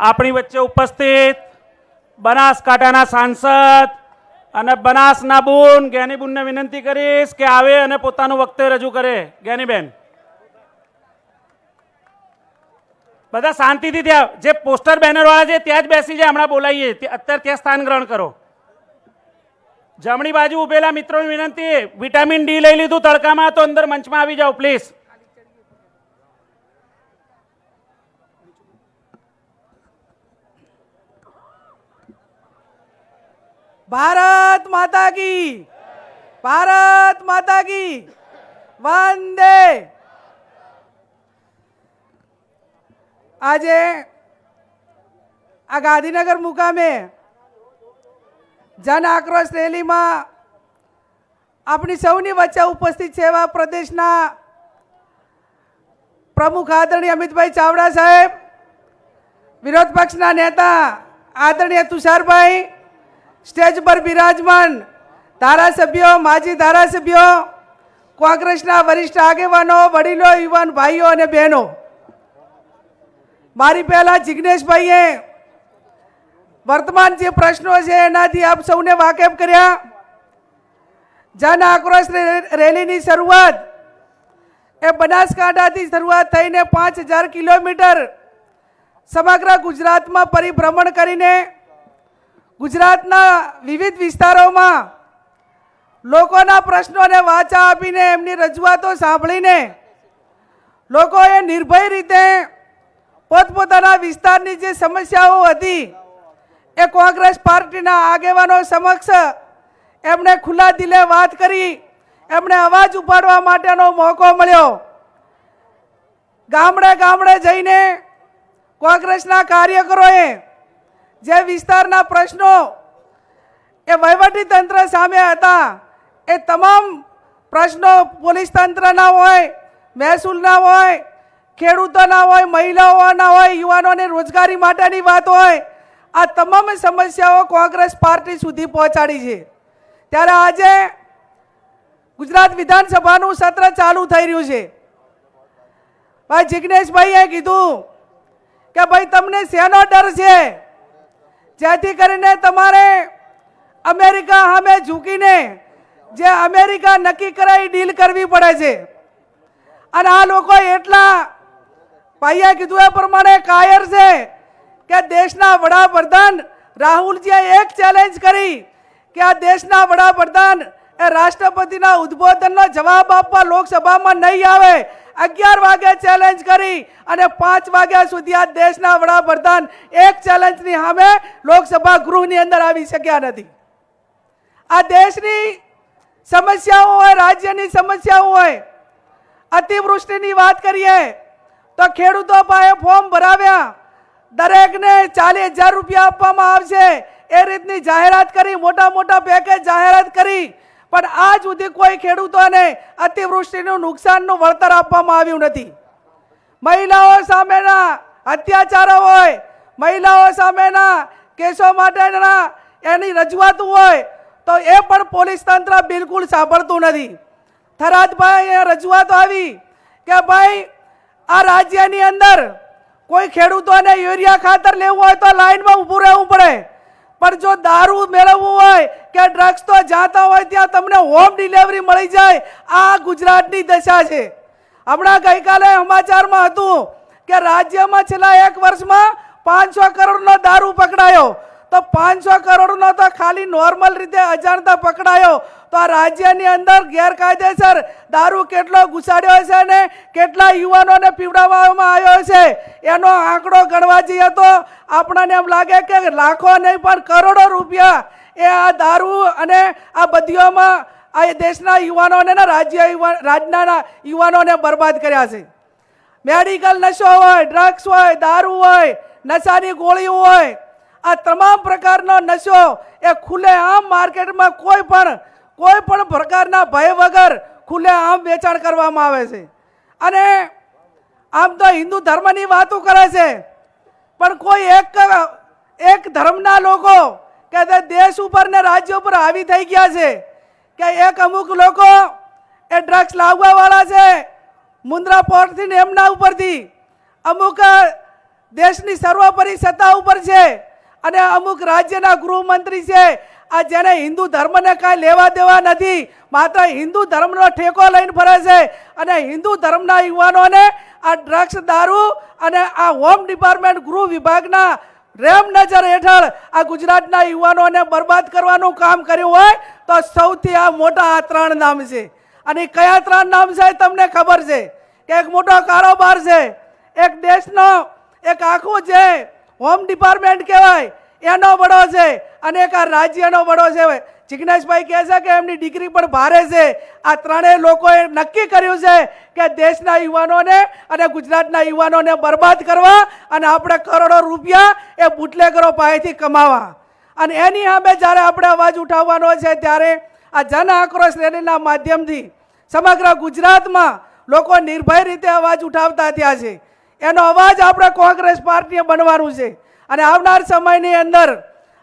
આપણી વચ્ચે ઉપસ્થિત બનાસકાંઠાના સાંસદ અને બનાસના બુન જ્ઞાનીબુનને વિનંતી કરીશ કે આવે અને પોતાનું વક્તવ્ય રજૂ કરે. જ્ઞાનીબેન, બધા શાંતિથી ત્યાં જે પોસ્ટર બેનર વાળા છે ત્યાં જ બેસી જાય. હમણાં બોલાવીએ, અત્યારે ત્યાં સ્થાન ગ્રહણ કરો. જમણી બાજુ ઉભેલા મિત્રોની વિનંતી, વિટામિન ડી લઈ લીધું તડકામાં તો અંદર મંચમાં આવી જાઓ પ્લીઝ. ભારત માતા કી, ભારત માતા કી, વંદે. આજે આ ગાંધીનગર મુકામે જન આક્રોશ રેલીમાં આપણી સૌની વચ્ચે ઉપસ્થિત છે એવા પ્રદેશના પ્રમુખ આદરણીય અમિતભાઈ ચાવડા સાહેબ, વિરોધ પક્ષના નેતા આદરણીય તુષારભાઈ, સ્ટેજ પર બિરાજમાન ધારાસભ્યો, માજી ધારાસભ્યો, કોંગ્રેસના વરિષ્ઠ આગેવાનો, વડીલો, યુવાન ભાઈઓ અને બહેનો, મારી પહેલા જિગ્નેશભાઈએ વર્તમાન જે પ્રશ્નો છે એનાથી આપ સૌને વાકેફ કર્યા. જન આક્રોશ રેલીની શરૂઆત એ બનાસકાંઠાથી શરૂઆત થઈને 5000 કિલોમીટર સમગ્ર ગુજરાતમાં પરિભ્રમણ કરીને ગુજરાતના વિવિધ વિસ્તારોમાં લોકોના પ્રશ્નોને વાચા આપીને એમની રજૂઆતો સાંભળીને લોકોએ નિર્ભય રીતે પોતપોતાના વિસ્તારની જે સમસ્યાઓ હતી એ કોંગ્રેસ પાર્ટીના આગેવાનો સમક્ષ એમણે ખુલ્લા દિલે વાત કરી, એમણે અવાજ ઉપાડવા માટેનો મોકો મળ્યો. ગામડે ગામડે જઈને કોંગ્રેસના કાર્યકરોએ જે વિસ્તારના પ્રશ્નો એ વહીવટી તંત્ર સામે હતા એ તમામ પ્રશ્નો પોલીસ તંત્રના હોય, મહેસૂલના હોય, ખેડૂતોના હોય, મહિલાઓના હોય, યુવાનોને રોજગારી માટેની વાત હોય, આ તમામ સમસ્યાઓ કોંગ્રેસ પાર્ટી સુધી પહોંચાડી છે. ત્યારે આજે ગુજરાત વિધાનસભાનું સત્ર ચાલુ થઈ રહ્યું છે. ભાઈ જિગ્નેશભાઈએ કીધું કે ભાઈ તમને શેનો ડર છે જેથી કરીને તમારે અમેરિકા સામે ઝૂકીને જે અમેરિકા નક્કી કરે એ ડીલ કરવી પડે છે. અને આ લોકો એટલા ભાઈએ કીધું એ પ્રમાણે કાયર છે કે દેશના વડાપ્રધાન રાહુલજીએ એક ચેલેન્જ કરી કે આ દેશના વડાપ્રધાન એ રાષ્ટ્રપતિના ઉદ્બોધનનો જવાબ આપવા લોકસભામાં નહીં આવે. 11 વાગે ચેલેન્જ કરી અને 5 વાગ્યા સુધી આ દેશના વડાપ્રધાન એક ચેલેન્જની સામે લોકસભા ગૃહની અંદર આવી શક્યા નથી. આ દેશની સમસ્યાઓ હોય, રાજ્યની સમસ્યાઓ હોય, અતિવૃષ્ટિની વાત કરીએ તો ખેડૂતો પાસે ફોર્મ ભરાવ્યા, દરેકને 40,000 રૂપિયા આપવામાં આવશે એ રીતની જાહેરાત કરી, મોટા મોટા પેકેજ જાહેરાત કરી, પણ આજ સુધી કોઈ ખેડૂતોને અતિવૃષ્ટિનું નુકસાનનું વળતર આપવામાં આવ્યું નથી. મહિલાઓ સામેના અત્યાચારો હોય, મહિલાઓ સામેના કેસો માટેના એની રજૂઆતો હોય તો એ પણ પોલીસ તંત્ર બિલકુલ સાંભળતું નથી. થરાદભાઈ રજૂઆતો આવી કે ભાઈ આ રાજ્યની અંદર કોઈ ખેડૂતોને યુરિયા ખાતર લેવું હોય તો લાઈનમાં ઊભું રહેવું પડે, પણ જો દારૂ મેળવવું હોય કે ડ્રગ્સ તો જાતા હોય ત્યાં તમને હોમ ડિલિવરી મળી જાય. આ ગુજરાતની દશા છે. હમણાં ગઈકાલે સમાચારમાં હતું કે રાજ્યમાં છેલ્લા 1 વર્ષમાં 500 કરોડનો દારૂ પકડાયો. તો 500 કરોડનો તો ખાલી નોર્મલ રીતે અજાણતા પકડાયો, તો આ રાજ્યની અંદર ગેરકાયદેસર દારૂ કેટલો ઘુસાડ્યો છે ને કેટલા યુવાનોને પીવડાવવામાં આવ્યો છે એનો આંકડો ગણવા જઈએ તો આપણને એમ લાગે કે લાખો નહીં પણ કરોડો રૂપિયા એ આ દારૂ અને આ બધીઓમાં આ દેશના યુવાનોને રાજ્યના યુવાનોને બરબાદ કર્યા છે. મેડિકલ નશો હોય, ડ્રગ્સ હોય, દારૂ હોય, નશાની ગોળીઓ હોય, આ તમામ પ્રકારનો નશો એ ખુલ્લેઆમ માર્કેટમાં કોઈ પણ પ્રકારના ભય વગર ખુલ્લેઆમ વેચાણ કરવામાં આવે છે. અને આમ તો હિન્દુ ધર્મની વાતો કરે છે, પણ કોઈ એક ધર્મના લોકો કે દેશ ઉપર ને રાજ્ય ઉપર હાવી થઈ ગયા છે કે એક અમુક લોકો એ ડ્રગ્સ લાવવા વાળા છે મુન્દ્રા પોર્ટથી ને એમના ઉપરથી અમુક દેશની સર્વોપરી સત્તા ઉપર છે અને અમુક રાજ્યના ગૃહમંત્રી છે આ જેને હિન્દુ ધર્મને કાંઈ લેવા દેવા નથી, માત્ર હિન્દુ ધર્મનો ઠેકો લઈને ફરે છે અને હિન્દુ ધર્મના યુવાનોને આ ડ્રગ્સ, દારૂ અને આ હોમ ડિપાર્ટમેન્ટ ગૃહ વિભાગના રેમ નજર હેઠળ આ ગુજરાતના યુવાનોને બરબાદ કરવાનું કામ કર્યું હોય તો સૌથી આ મોટા આ 3 નામ છે. અને કયા 3 નામ છે તમને ખબર છે કે એક મોટો કારોબાર છે, એક દેશનો એક આખું જે હોમ ડિપાર્ટમેન્ટ કહેવાય એનો વડો છે અને એક આ રાજ્યનો વડો છે. જિજ્ઞેશભાઈ કહે છે કે એમની ડિગ્રી પણ ભારે છે. આ 3 લોકોએ નક્કી કર્યું છે કે દેશના યુવાનોને અને ગુજરાતના યુવાનોને બરબાદ કરવા અને આપણે કરોડો રૂપિયા એ બુટલેગરો પાસેથી કમાવા. અને એની સામે જ્યારે આપણે અવાજ ઉઠાવવાનો છે ત્યારે આ જન આક્રોશ રેલીના માધ્યમથી સમગ્ર ગુજરાતમાં લોકો નિર્ભય રીતે અવાજ ઉઠાવતા થયા છે. એનો અવાજ આપણે કોંગ્રેસ પાર્ટીએ બનવાનું છે. અને આવનાર સમયની અંદર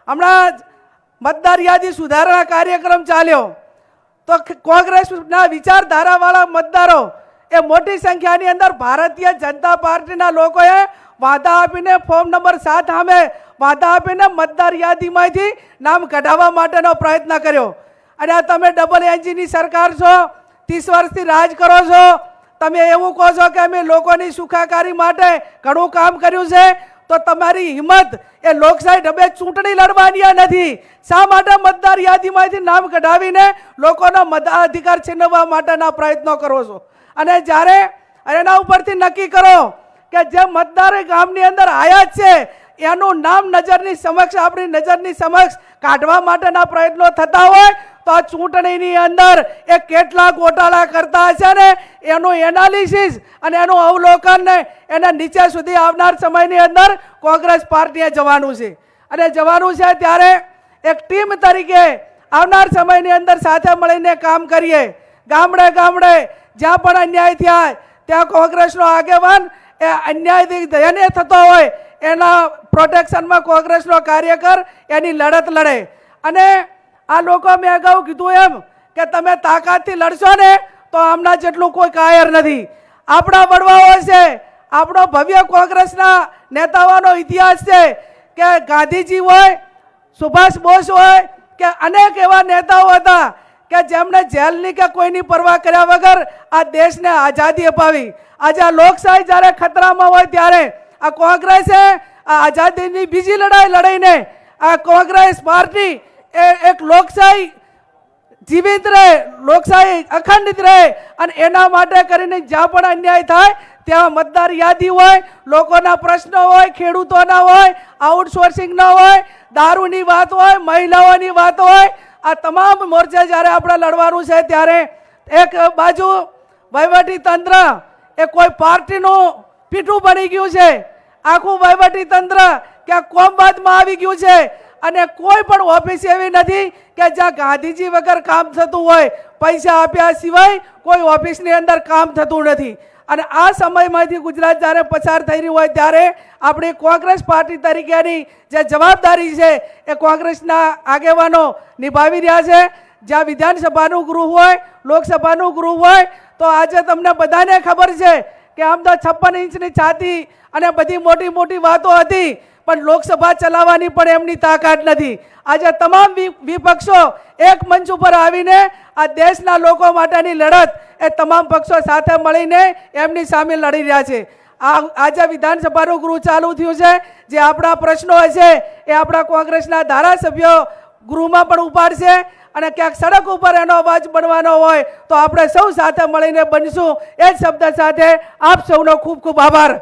હમણાં મતદાર યાદી સુધારણા કાર્યક્રમ ચાલ્યો તો કોંગ્રેસના વિચારધારાવાળા મતદારો એ મોટી સંખ્યાની અંદર ભારતીય જનતા પાર્ટીના લોકોએ વાંધા આપીને ફોર્મ નંબર 7 સામે વાંધા આપીને મતદાર યાદીમાંથી નામ કઢાવવા માટેનો પ્રયત્ન કર્યો. અને આ તમે ડબલ એન્જિનની સરકાર છો, 30 વર્ષથી રાજ કરો છો, તમે એવું કહો છો કે અમે લોકોની સુખાકારી માટે ઘણું કામ કર્યું છે, તો તમારી હિંમત એ લોકશાહી ઢબે ચૂંટણી લડવાની નથી. શા માટે મતદાર યાદીમાંથી નામ કઢાવીને લોકોનો મતાધિકાર છીનવવા માટેના પ્રયત્નો કરો છો? અને જ્યારે એના ઉપરથી નક્કી કરો કે જે મતદાર ગામની અંદર આયા છે એનું નામ નજરની સમક્ષ, આપણી નજરની સમક્ષ કાઢવા માટેના પ્રયત્નો થતા હોય તો આ ચૂંટણીની અંદર એ કેટલા ગોટાળા કરતા હશે ને એનું એનાલિસિસ અને એનું અવલોકન ને એના નીચે સુધી આવનાર સમયની અંદર કોંગ્રેસ પાર્ટીએ જવાનું છે. અને જવાનું છે ત્યારે એક ટીમ તરીકે આવનાર સમયની અંદર સાથે મળીને કામ કરીએ. ગામડે ગામડે જ્યાં પણ અન્યાય થયા ત્યાં કોંગ્રેસનો આગેવાન એ અન્યાયથી દયનીય થતો હોય એના પ્રોટેક્શનમાં કોંગ્રેસનો કાર્યકર એની લડત લડે. અને આ લોકો મેં અગાઉ કીધું એમ કે તમે તાકાતથી લડશો ને તો આમના જેટલું કોઈ કાયર નથી. આપણા વડવાઓ છે, આપણો ભવ્ય કોંગ્રેસના નેતાઓનો ઇતિહાસ છે કે ગાંધીજી હોય, સુભાષ બોઝ હોય કે અનેક એવા નેતાઓ હતા કે જેમણે જેલની કે કોઈની પરવા કર્યા વગર આ દેશને આઝાદી અપાવી. આજે આ લોકશાહી જ્યારે ખતરામાં હોય ત્યારે આ કોંગ્રેસે આ આઝાદીની બીજી લડાઈ લડીને આ કોંગ્રેસ પાર્ટી એક લોકશાહી જીવિત રહે, લોકશાહી અખંડિત રહે અને એના માટે કરીને જ્યાં પણ અન્યાય થાય ત્યાં મતદાર યાદી હોય, લોકોના પ્રશ્નો હોય, ખેડૂતોના હોય, આઉટસોર્સિંગના હોય, દારૂની વાત હોય, મહિલાઓની વાત હોય, આ તમામ મોરચે જ્યારે આપણે લડવાનું છે ત્યારે એક બાજુ વહીવટી તંત્ર એ કોઈ પાર્ટીનું પીઠું બની ગયું છે, આખું વહીવટી તંત્ર ક્યાં કોમવાદમાં આવી ગયું છે અને કોઈ પણ ઓફિસ એવી નથી કે જ્યાં ગાંધીજી વગર કામ થતું હોય, પૈસા આપ્યા સિવાય કોઈ ઓફિસની અંદર કામ થતું નથી. અને આ સમયમાંથી ગુજરાત જ્યારે પસાર થઈ રહ્યું હોય ત્યારે આપણી કોંગ્રેસ પાર્ટી તરીકેની જે જવાબદારી છે એ કોંગ્રેસના આગેવાનો નિભાવી રહ્યા છે. જ્યાં વિધાનસભાનું ગૃહ હોય, લોકસભાનું ગૃહ હોય તો આજે તમને બધાને ખબર છે કે આમ તો 56 ઇંચની છાતી અને બધી મોટી મોટી વાતો હતી પણ લોકસભા ચલાવવાની પણ એમની તાકાત નથી. આજે તમામ વિપક્ષો એક મંચ ઉપર આવીને આ દેશના લોકો માટેની લડત એ તમામ પક્ષો સાથે મળીને એમની સામે લડી રહ્યા છે. આજે વિધાનસભાનું ગૃહ ચાલુ થયું છે, જે આપણા પ્રશ્નો હશે એ આપણા કોંગ્રેસના ધારાસભ્યો ગૃહમાં પણ ઉપાડશે અને ક્યાંક સડક ઉપર એનો અવાજ બનવાનો હોય તો આપણે સૌ સાથે મળીને બનશું. એ જ શબ્દ સાથે આપ સૌનો ખૂબ ખૂબ આભાર.